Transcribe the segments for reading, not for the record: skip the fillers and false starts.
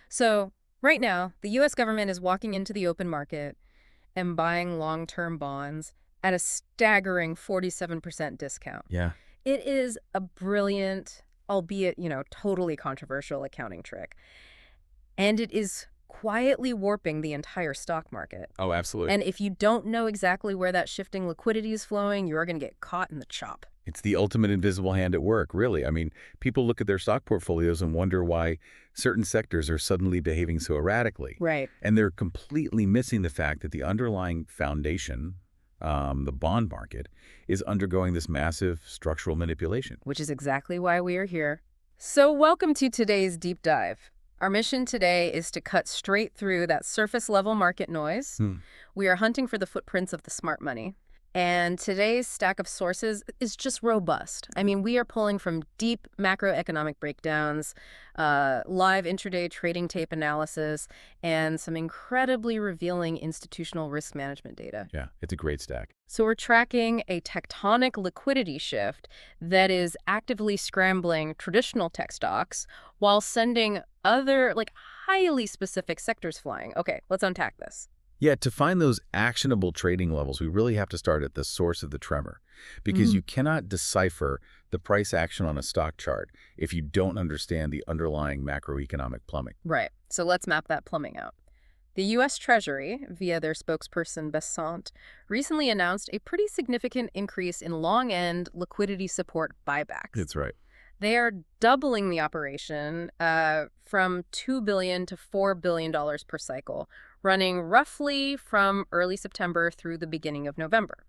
So right now, the U.S. government is walking into the open market and buying long-term bonds at a staggering 47% discount. Yeah. It is a brilliant, albeit, totally controversial accounting trick. And it is quietly warping the entire stock market. Oh, absolutely. And if you don't know exactly where that shifting liquidity is flowing, you're going to get caught in the chop. It's the ultimate invisible hand at work, really. I mean, people look at their stock portfolios and wonder why certain sectors are suddenly behaving so erratically. Right. And they're completely missing the fact that the underlying foundation, the bond market, is undergoing this massive structural manipulation. Which is exactly why we are here. So welcome to today's deep dive. Our mission today is to cut straight through that surface-level market noise. We are hunting for the footprints of the smart money. And today's stack of sources is just robust. I mean, we are pulling from deep macroeconomic breakdowns, live intraday trading tape analysis, and some incredibly revealing institutional risk management data. Yeah, it's a great stack. So we're tracking a tectonic liquidity shift that is actively scrambling traditional tech stocks while sending other, highly specific sectors flying. Okay, let's unpack this. Yeah, to find those actionable trading levels, we really have to start at the source of the tremor, because you cannot decipher the price action on a stock chart if you don't understand the underlying macroeconomic plumbing. Right. So let's map that plumbing out. The U.S. Treasury, via their spokesperson Besant, recently announced a pretty significant increase in long-end liquidity support buybacks. That's right. They are doubling the operation from $2 billion to $4 billion per cycle, running roughly from early September through the beginning of November.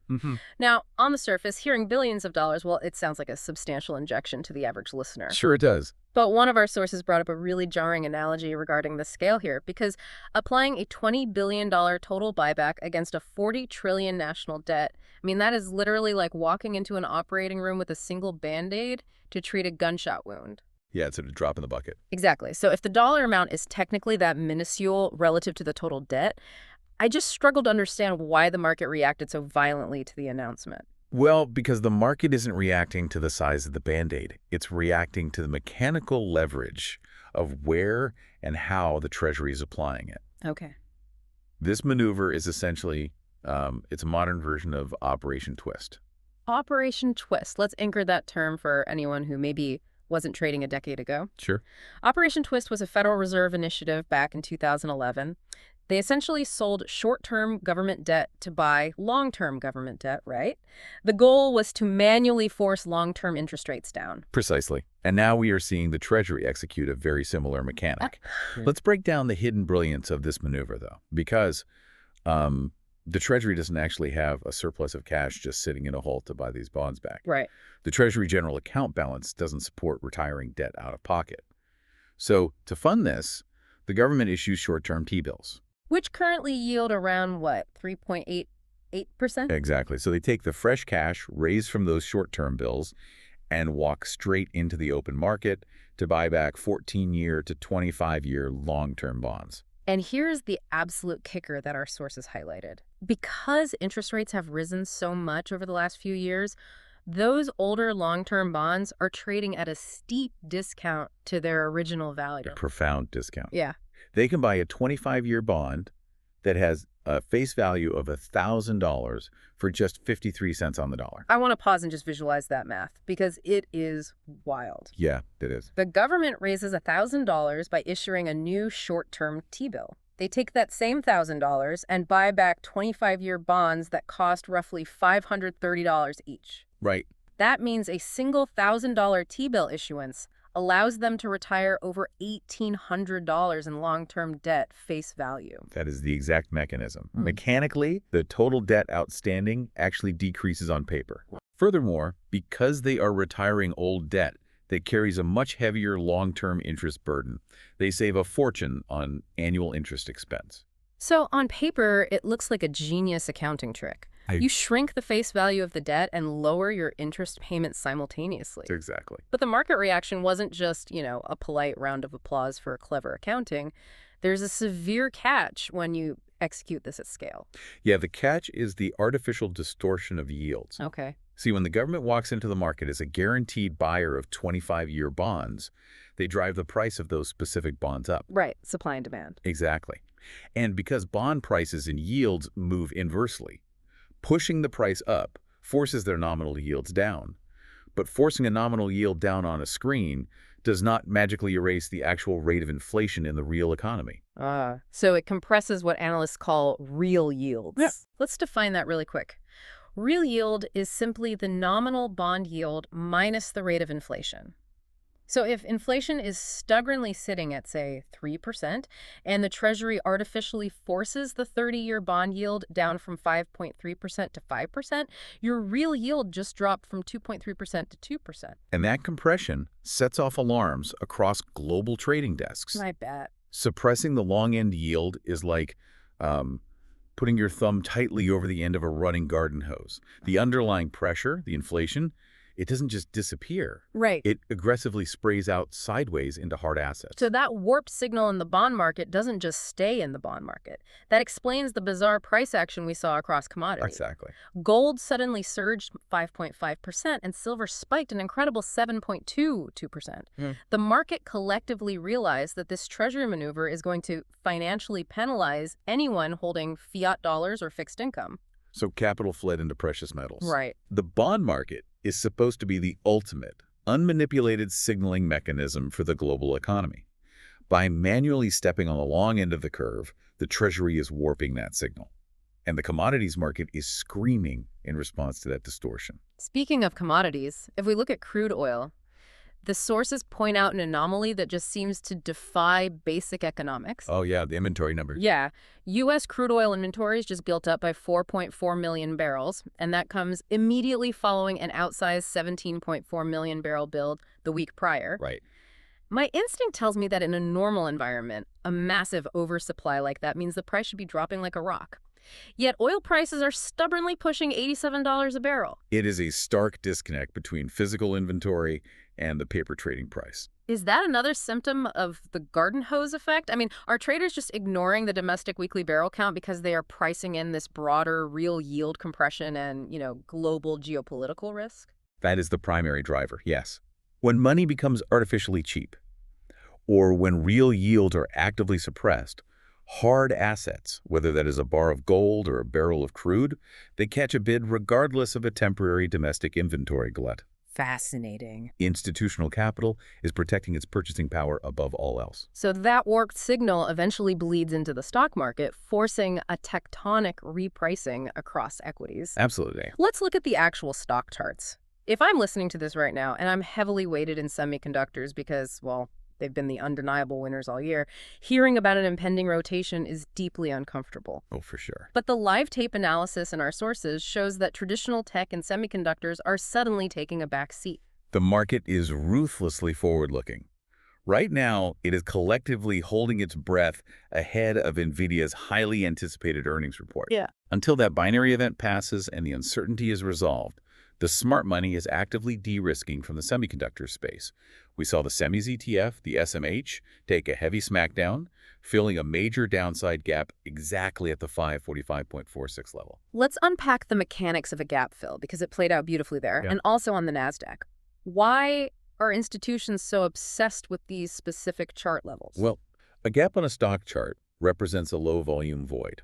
Now, on the surface, hearing billions of dollars, well, it sounds like a substantial injection to the average listener. Sure it does. But one of our sources brought up a really jarring analogy regarding the scale here, because applying a $20 billion total buyback against a $40 trillion national debt, I mean, that is literally like walking into an operating room with a single Band-Aid to treat a gunshot wound. Yeah, it's a drop in the bucket. Exactly. So if the dollar amount is technically that minuscule relative to the total debt, I just struggle to understand why the market reacted so violently to the announcement. Well, because the market isn't reacting to the size of the Band-Aid. It's reacting to the mechanical leverage of where and how the Treasury is applying it. Okay. This maneuver is essentially, it's a modern version of Operation Twist. Operation Twist. Let's anchor that term for anyone who maybe wasn't trading a decade ago. Sure. Operation Twist was a Federal Reserve initiative back in 2011. They essentially sold short-term government debt to buy long-term government debt, right? The goal was to manually force long-term interest rates down. Precisely. And now we are seeing the Treasury execute a very similar mechanic. Let's break down the hidden brilliance of this maneuver, though, because the Treasury doesn't actually have a surplus of cash just sitting in a hole to buy these bonds back. Right. The Treasury general account balance doesn't support retiring debt out of pocket. So to fund this, the government issues short-term T-bills. Which currently yield around, 3.88%? Exactly. So they take the fresh cash raised from those short-term bills and walk straight into the open market to buy back 14-year to 25-year long-term bonds. And here's the absolute kicker that our sources highlighted. Because interest rates have risen so much over the last few years, those older long-term bonds are trading at a steep discount to their original value. A profound discount. Yeah. They can buy a 25-year bond that has a face value of $1,000 for just 53 cents on the dollar. I want to pause and just visualize that math, because it is wild. Yeah, it is. The government raises $1,000 by issuing a new short-term T-bill. They take that same $1,000 and buy back 25-year bonds that cost roughly $530 each. Right. That means a single $1,000 T-bill issuance allows them to retire over $1,800 in long-term debt face value. That is the exact mechanism. Mechanically, the total debt outstanding actually decreases on paper. Furthermore, because they are retiring old debt that carries a much heavier long-term interest burden, they save a fortune on annual interest expense. So on paper, it looks like a genius accounting trick. You shrink the face value of the debt and lower your interest payments simultaneously. Exactly. But the market reaction wasn't just, a polite round of applause for clever accounting. There's a severe catch when you execute this at scale. Yeah, the catch is the artificial distortion of yields. Okay. See, when the government walks into the market as a guaranteed buyer of 25-year bonds, they drive the price of those specific bonds up. Right, supply and demand. Exactly. And because bond prices and yields move inversely, pushing the price up forces their nominal yields down. But forcing a nominal yield down on a screen does not magically erase the actual rate of inflation in the real economy. So it compresses what analysts call real yields. Yeah. Let's define that really quick. Real yield is simply the nominal bond yield minus the rate of inflation. So if inflation is stubbornly sitting at, say, 3%, and the Treasury artificially forces the 30-year bond yield down from 5.3% to 5%, your real yield just dropped from 2.3% to 2%. And that compression sets off alarms across global trading desks. I bet. Suppressing the long-end yield is like putting your thumb tightly over the end of a running garden hose. The underlying pressure, the inflation, it doesn't just disappear. Right. It aggressively sprays out sideways into hard assets. So that warped signal in the bond market doesn't just stay in the bond market. That explains the bizarre price action we saw across commodities. Exactly. Gold suddenly surged 5.5%, and silver spiked an incredible 7.22%. The market collectively realized that this treasury maneuver is going to financially penalize anyone holding fiat dollars or fixed income. So capital fled into precious metals. Right. The bond market is supposed to be the ultimate, unmanipulated signaling mechanism for the global economy. By manually stepping on the long end of the curve, the Treasury is warping that signal. And the commodities market is screaming in response to that distortion. Speaking of commodities, if we look at crude oil, the sources point out an anomaly that just seems to defy basic economics. Oh yeah, the inventory numbers. Yeah. U.S. crude oil inventories just built up by 4.4 million barrels, and that comes immediately following an outsized 17.4 million barrel build the week prior. Right. My instinct tells me that in a normal environment, a massive oversupply like that means the price should be dropping like a rock. Yet oil prices are stubbornly pushing $87 a barrel. It is a stark disconnect between physical inventory and the paper trading price. Is that another symptom of the garden hose effect? I mean, are traders just ignoring the domestic weekly barrel count because they are pricing in this broader real yield compression and, global geopolitical risk? That is the primary driver, yes. When money becomes artificially cheap, or when real yields are actively suppressed, hard assets, whether that is a bar of gold or a barrel of crude, they catch a bid regardless of a temporary domestic inventory glut. Fascinating. Institutional capital is protecting its purchasing power above all else. So that warped signal eventually bleeds into the stock market, forcing a tectonic repricing across equities. Absolutely. Let's look at the actual stock charts. If I'm listening to this right now and I'm heavily weighted in semiconductors because, well, they've been the undeniable winners all year, hearing about an impending rotation is deeply uncomfortable. Oh, for sure. But the live tape analysis in our sources shows that traditional tech and semiconductors are suddenly taking a back seat. The market is ruthlessly forward-looking. Right now, it is collectively holding its breath ahead of NVIDIA's highly anticipated earnings report. Yeah. Until that binary event passes and the uncertainty is resolved, the smart money is actively de-risking from the semiconductor space. We saw the semis ETF, the SMH, take a heavy smackdown, filling a major downside gap exactly at the 545.46 level. Let's unpack the mechanics of a gap fill because it played out beautifully there, and also on the NASDAQ. Why are institutions so obsessed with these specific chart levels? Well, a gap on a stock chart represents a low-volume void.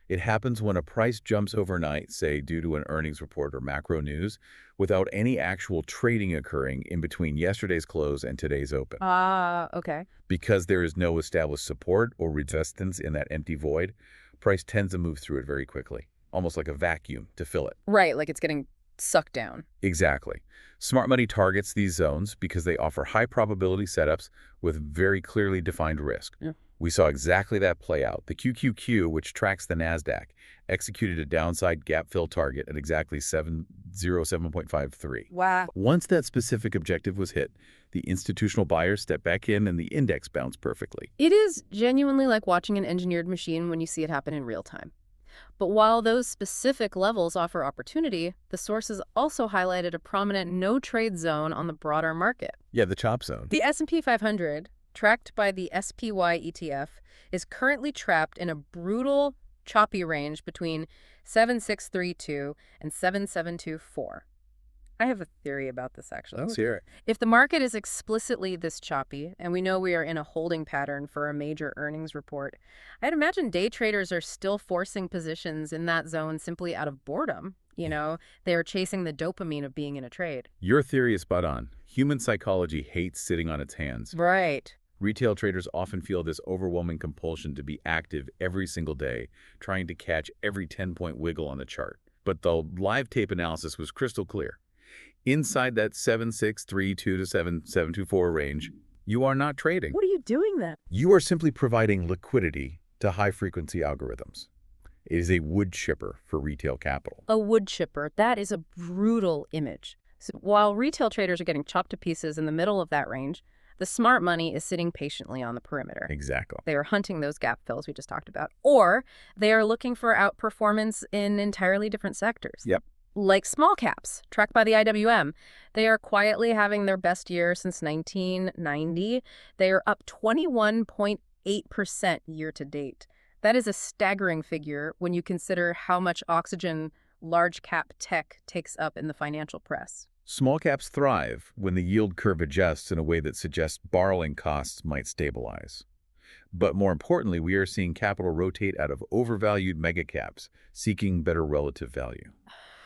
It happens when a price jumps overnight, say due to an earnings report or macro news, without any actual trading occurring in between yesterday's close and today's open. Okay. Because there is no established support or resistance in that empty void, price tends to move through it very quickly, almost like a vacuum to fill it. Right, like it's getting sucked down. Exactly. Smart money targets these zones because they offer high probability setups with very clearly defined risk. Yeah. We saw exactly that play out. The QQQ, which tracks the NASDAQ, executed a downside gap fill target at exactly 707.53. Wow. Once that specific objective was hit, the institutional buyers stepped back in and the index bounced perfectly. It is genuinely like watching an engineered machine when you see it happen in real time. But while those specific levels offer opportunity, the sources also highlighted a prominent no-trade zone on the broader market. Yeah, the chop zone. The S&P 500, tracked by the SPY ETF, is currently trapped in a brutal, choppy range between 7632 and 7724. I have a theory about this, actually. Let's hear it. If the market is explicitly this choppy, and we know we are in a holding pattern for a major earnings report, I'd imagine day traders are still forcing positions in that zone simply out of boredom. They are chasing the dopamine of being in a trade. Your theory is spot on. Human psychology hates sitting on its hands. Right. Retail traders often feel this overwhelming compulsion to be active every single day, trying to catch every 10-point wiggle on the chart. But the live tape analysis was crystal clear. Inside that 7632 to 7724 range, you are not trading. What are you doing then? You are simply providing liquidity to high-frequency algorithms. It is a wood chipper for retail capital. A wood chipper. That is a brutal image. So while retail traders are getting chopped to pieces in the middle of that range, the smart money is sitting patiently on the perimeter. Exactly. They are hunting those gap fills we just talked about, or they are looking for outperformance in entirely different sectors. Yep. Like small caps, tracked by the IWM. They are quietly having their best year since 1990. They are up 21.8% year to date. That is a staggering figure when you consider how much oxygen large cap tech takes up in the financial press. Small caps thrive when the yield curve adjusts in a way that suggests borrowing costs might stabilize. But more importantly, we are seeing capital rotate out of overvalued megacaps, seeking better relative value.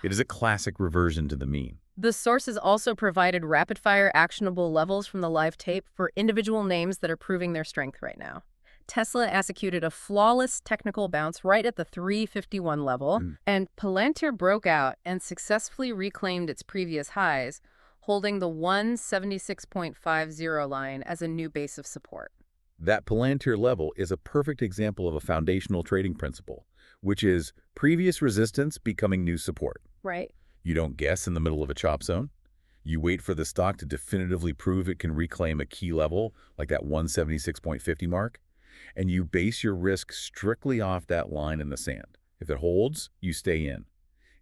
It is a classic reversion to the mean. The sources also provided rapid-fire actionable levels from the live tape for individual names that are proving their strength right now. Tesla executed a flawless technical bounce right at the 351 level, and Palantir broke out and successfully reclaimed its previous highs, holding the 176.50 line as a new base of support. That Palantir level is a perfect example of a foundational trading principle, which is previous resistance becoming new support. Right. You don't guess in the middle of a chop zone. You wait for the stock to definitively prove it can reclaim a key level, like that 176.50 mark, and you base your risk strictly off that line in the sand. If it holds, you stay in.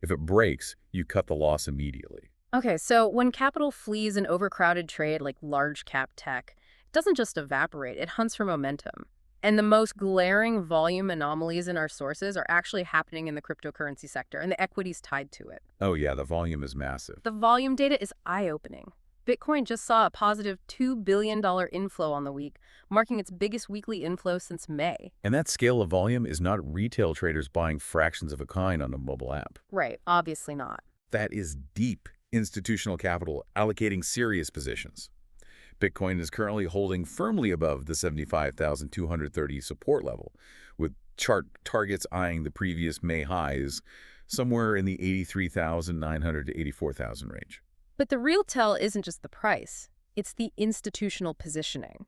If it breaks, you cut the loss immediately. Okay, so when capital flees an overcrowded trade like large cap tech, it doesn't just evaporate, it hunts for momentum. And the most glaring volume anomalies in our sources are actually happening in the cryptocurrency sector, and the equity's tied to it. Oh yeah, the volume is massive. The volume data is eye-opening. Bitcoin just saw a positive $2 billion inflow on the week, marking its biggest weekly inflow since May. And that scale of volume is not retail traders buying fractions of a coin on a mobile app. Right, obviously not. That is deep institutional capital allocating serious positions. Bitcoin is currently holding firmly above the 75,230 support level, with chart targets eyeing the previous May highs somewhere in the 83,900 to 84,000 range. But the real tell isn't just the price, it's the institutional positioning.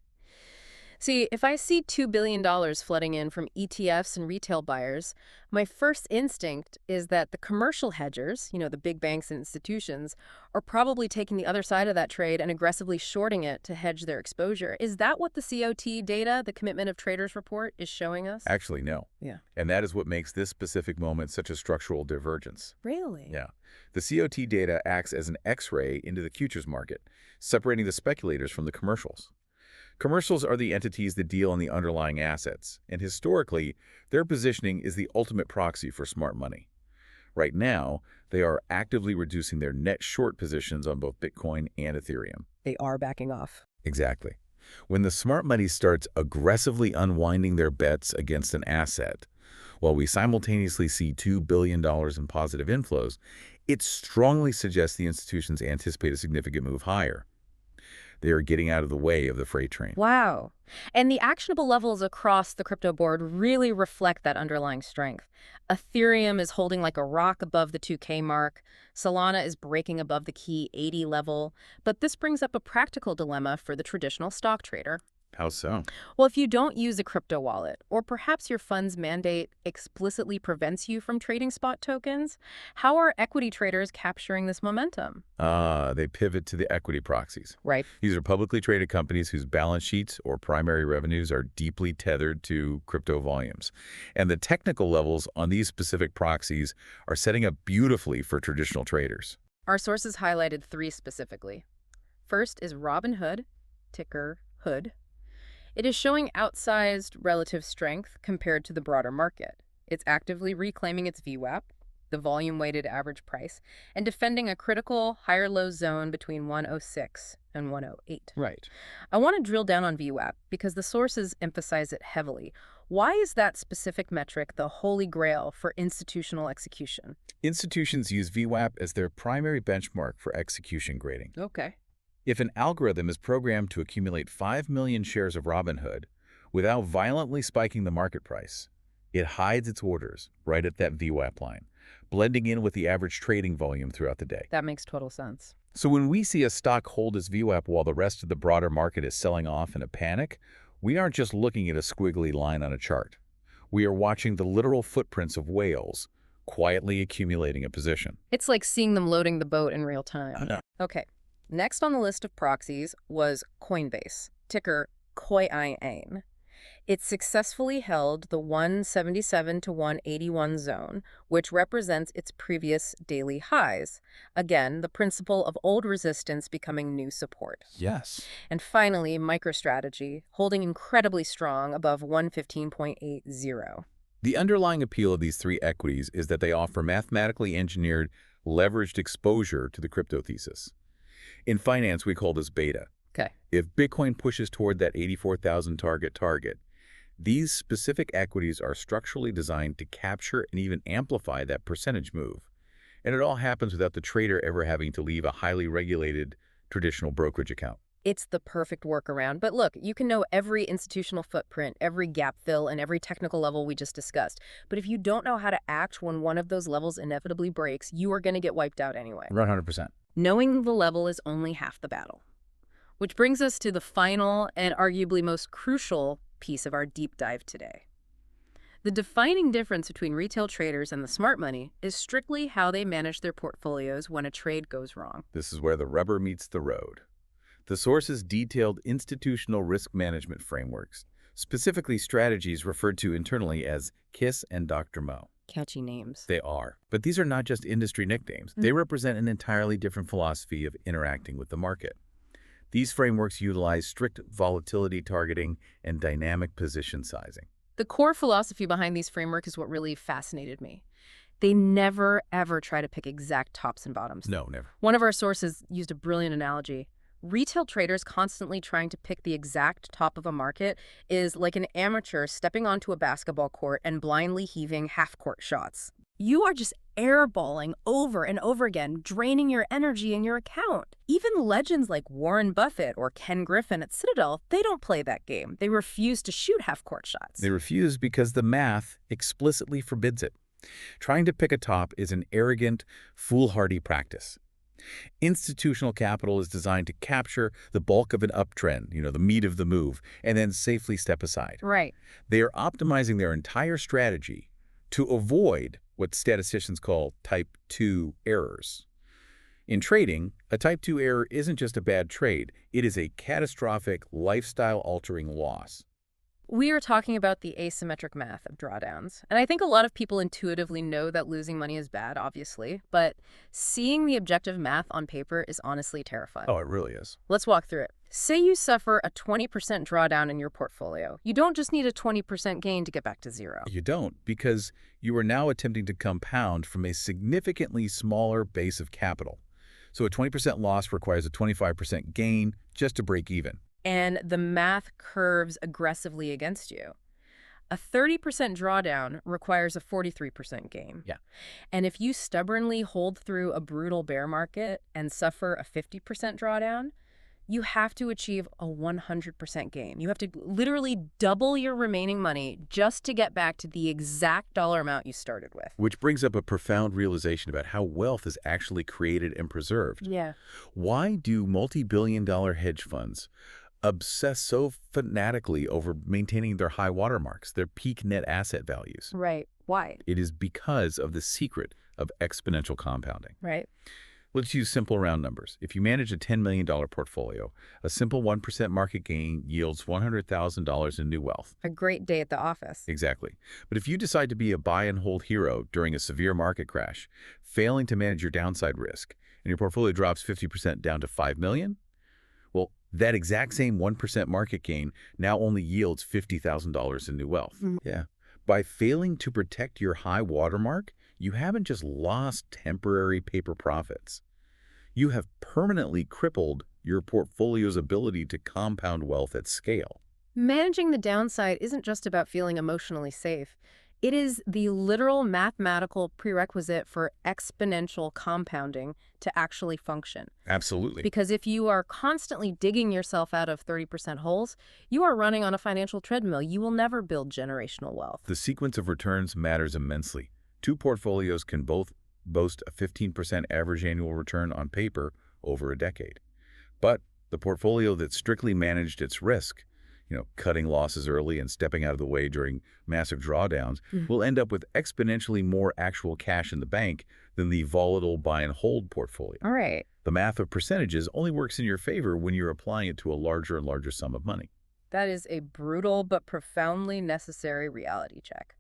See, if I see $2 billion flooding in from ETFs and retail buyers, my first instinct is that the commercial hedgers, the big banks and institutions, are probably taking the other side of that trade and aggressively shorting it to hedge their exposure. Is that what the COT data, the Commitment of Traders report, is showing us? Actually, no. Yeah. And that is what makes this specific moment such a structural divergence. Really? Yeah. The COT data acts as an X-ray into the futures market, separating the speculators from the commercials. Commercials are the entities that deal in the underlying assets, and historically, their positioning is the ultimate proxy for smart money. Right now, they are actively reducing their net short positions on both Bitcoin and Ethereum. They are backing off. Exactly. When the smart money starts aggressively unwinding their bets against an asset, while we simultaneously see $2 billion in positive inflows, it strongly suggests the institutions anticipate a significant move higher. They are getting out of the way of the freight train. Wow. And the actionable levels across the crypto board really reflect that underlying strength. Ethereum is holding like a rock above the 2K mark. Solana is breaking above the key 80 level. But this brings up a practical dilemma for the traditional stock trader. How so? Well, if you don't use a crypto wallet, or perhaps your fund's mandate explicitly prevents you from trading spot tokens, how are equity traders capturing this momentum? They pivot to the equity proxies. Right. These are publicly traded companies whose balance sheets or primary revenues are deeply tethered to crypto volumes. And the technical levels on these specific proxies are setting up beautifully for traditional traders. Our sources highlighted three specifically. First is Robinhood, ticker HOOD. It is showing outsized relative strength compared to the broader market. It's actively reclaiming its VWAP. the volume-weighted average price, and defending a critical higher-low zone between 106 and 108. Right. I want to drill down on VWAP because the sources emphasize it heavily. Why is that specific metric the holy grail for institutional execution? Institutions use VWAP as their primary benchmark for execution grading. Okay. If an algorithm is programmed to accumulate 5 million shares of Robinhood without violently spiking the market price, it hides its orders right at that VWAP line, blending in with the average trading volume throughout the day. That makes total sense. So when we see a stock hold its VWAP while the rest of the broader market is selling off in a panic, we aren't just looking at a squiggly line on a chart. We are watching the literal footprints of whales quietly accumulating a position. It's like seeing them loading the boat in real time. I know. Okay. Next on the list of proxies was Coinbase, ticker COIN. It successfully held the 177 to 181 zone, which represents its previous daily highs. Again, the principle of old resistance becoming new support. Yes. And finally, MicroStrategy, holding incredibly strong above 115.80. The underlying appeal of these three equities is that they offer mathematically engineered, leveraged exposure to the crypto thesis. In finance, we call this beta. Okay. If Bitcoin pushes toward that 84,000 target, these specific equities are structurally designed to capture and even amplify that percentage move. And it all happens without the trader ever having to leave a highly regulated traditional brokerage account. It's the perfect workaround. But look, you can know every institutional footprint, every gap fill, and every technical level we just discussed. But if you don't know how to act when one of those levels inevitably breaks, you are going to get wiped out anyway. 100%. Knowing the level is only half the battle. Which brings us to the final and arguably most crucial piece of our deep dive today. The defining difference between retail traders and the smart money is strictly how they manage their portfolios when a trade goes wrong. This is where the rubber meets the road. The sources detailed institutional risk management frameworks, specifically strategies referred to internally as KISS and Dr. Mo. Catchy names. They are. But these are not just industry nicknames. They represent an entirely different philosophy of interacting with the market. These frameworks utilize strict volatility targeting and dynamic position sizing. The core philosophy behind these frameworks is what really fascinated me. They never, ever try to pick exact tops and bottoms. No, never. One of our sources used a brilliant analogy. Retail traders constantly trying to pick the exact top of a market is like an amateur stepping onto a basketball court and blindly heaving half-court shots. You are just airballing over and over again, draining your energy in your account. Even legends like Warren Buffett or Ken Griffin at Citadel, they don't play that game. They refuse to shoot half-court shots. They refuse because the math explicitly forbids it. Trying to pick a top is an arrogant, foolhardy practice. Institutional capital is designed to capture the bulk of an uptrend, the meat of the move, and then safely step aside. Right. They are optimizing their entire strategy to avoid what statisticians call type 2 errors. In trading, a type 2 error isn't just a bad trade, it is a catastrophic, lifestyle-altering loss. We are talking about the asymmetric math of drawdowns. And I think a lot of people intuitively know that losing money is bad, obviously, but seeing the objective math on paper is honestly terrifying. Oh, it really is. Let's walk through it. Say you suffer a 20% drawdown in your portfolio. You don't just need a 20% gain to get back to zero. You don't, because you are now attempting to compound from a significantly smaller base of capital. So a 20% loss requires a 25% gain just to break even. And the math curves aggressively against you. A 30% drawdown requires a 43% gain. Yeah. And if you stubbornly hold through a brutal bear market and suffer a 50% drawdown, you have to achieve a 100% gain. You have to literally double your remaining money just to get back to the exact dollar amount you started with. Which brings up a profound realization about how wealth is actually created and preserved. Yeah. Why do multi-billion-dollar hedge funds obsess so fanatically over maintaining their high watermarks, their peak net asset values? Right. Why? It is because of the secret of exponential compounding. Right. Let's use simple round numbers. If you manage a $10 million portfolio, a simple 1% market gain yields $100,000 in new wealth. A great day at the office. Exactly. But if you decide to be a buy and hold hero during a severe market crash, failing to manage your downside risk, and your portfolio drops 50% down to $5 million, well, that exact same 1% market gain now only yields $50,000 in new wealth. Yeah. By failing to protect your high watermark, you haven't just lost temporary paper profits. You have permanently crippled your portfolio's ability to compound wealth at scale. Managing the downside isn't just about feeling emotionally safe. It is the literal mathematical prerequisite for exponential compounding to actually function. Absolutely. Because if you are constantly digging yourself out of 30% holes, you are running on a financial treadmill. You will never build generational wealth. The sequence of returns matters immensely. Two portfolios can both boast a 15% average annual return on paper over a decade. But the portfolio that strictly managed its risk, cutting losses early and stepping out of the way during massive drawdowns, will end up with exponentially more actual cash in the bank than the volatile buy and hold portfolio. All right. The math of percentages only works in your favor when you're applying it to a larger and larger sum of money. That is a brutal but profoundly necessary reality check.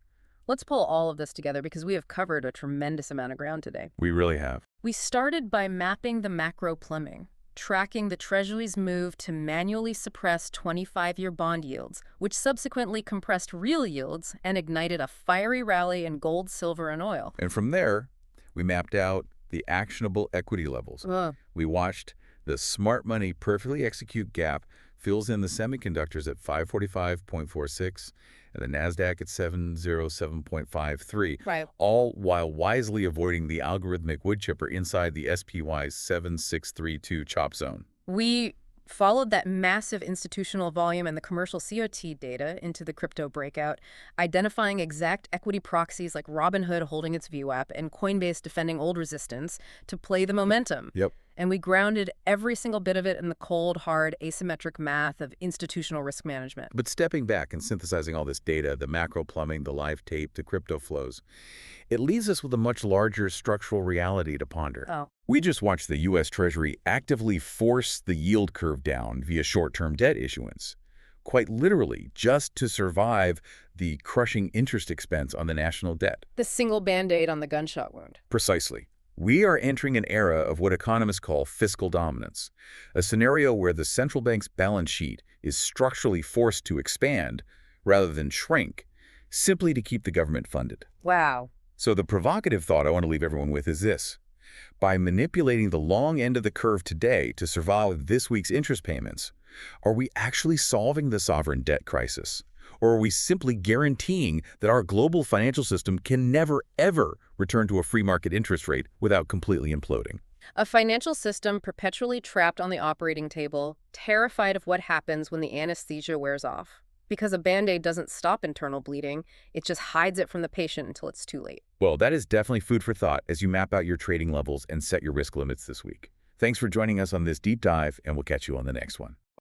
Let's pull all of this together because we have covered a tremendous amount of ground today. We really have. We started by mapping the macro plumbing, tracking the Treasury's move to manually suppress 25-year bond yields, which subsequently compressed real yields and ignited a fiery rally in gold, silver, and oil. And from there, we mapped out the actionable equity levels. We watched the smart money perfectly execute gap fills in the semiconductors at 545.46 and the NASDAQ at 707.53, right, all while wisely avoiding the algorithmic wood chipper inside the SPY's 7632 chop zone. We followed that massive institutional volume and the commercial COT data into the crypto breakout, identifying exact equity proxies like Robinhood holding its VWAP and Coinbase defending old resistance to play the momentum. Yep. And we grounded every single bit of it in the cold, hard, asymmetric math of institutional risk management. But stepping back and synthesizing all this data, the macro plumbing, the live tape, the crypto flows, it leaves us with a much larger structural reality to ponder. We just watched the U.S. Treasury actively force the yield curve down via short-term debt issuance, quite literally just to survive the crushing interest expense on the national debt. The single Band-Aid on the gunshot wound. Precisely. We are entering an era of what economists call fiscal dominance, a scenario where the central bank's balance sheet is structurally forced to expand rather than shrink, simply to keep the government funded. Wow. So the provocative thought I want to leave everyone with is this. By manipulating the long end of the curve today to survive this week's interest payments, are we actually solving the sovereign debt crisis? Or are we simply guaranteeing that our global financial system can never, ever return to a free market interest rate without completely imploding? A financial system perpetually trapped on the operating table, terrified of what happens when the anesthesia wears off. Because a Band-Aid doesn't stop internal bleeding, it just hides it from the patient until it's too late. Well, that is definitely food for thought as you map out your trading levels and set your risk limits this week. Thanks for joining us on this deep dive, and we'll catch you on the next one.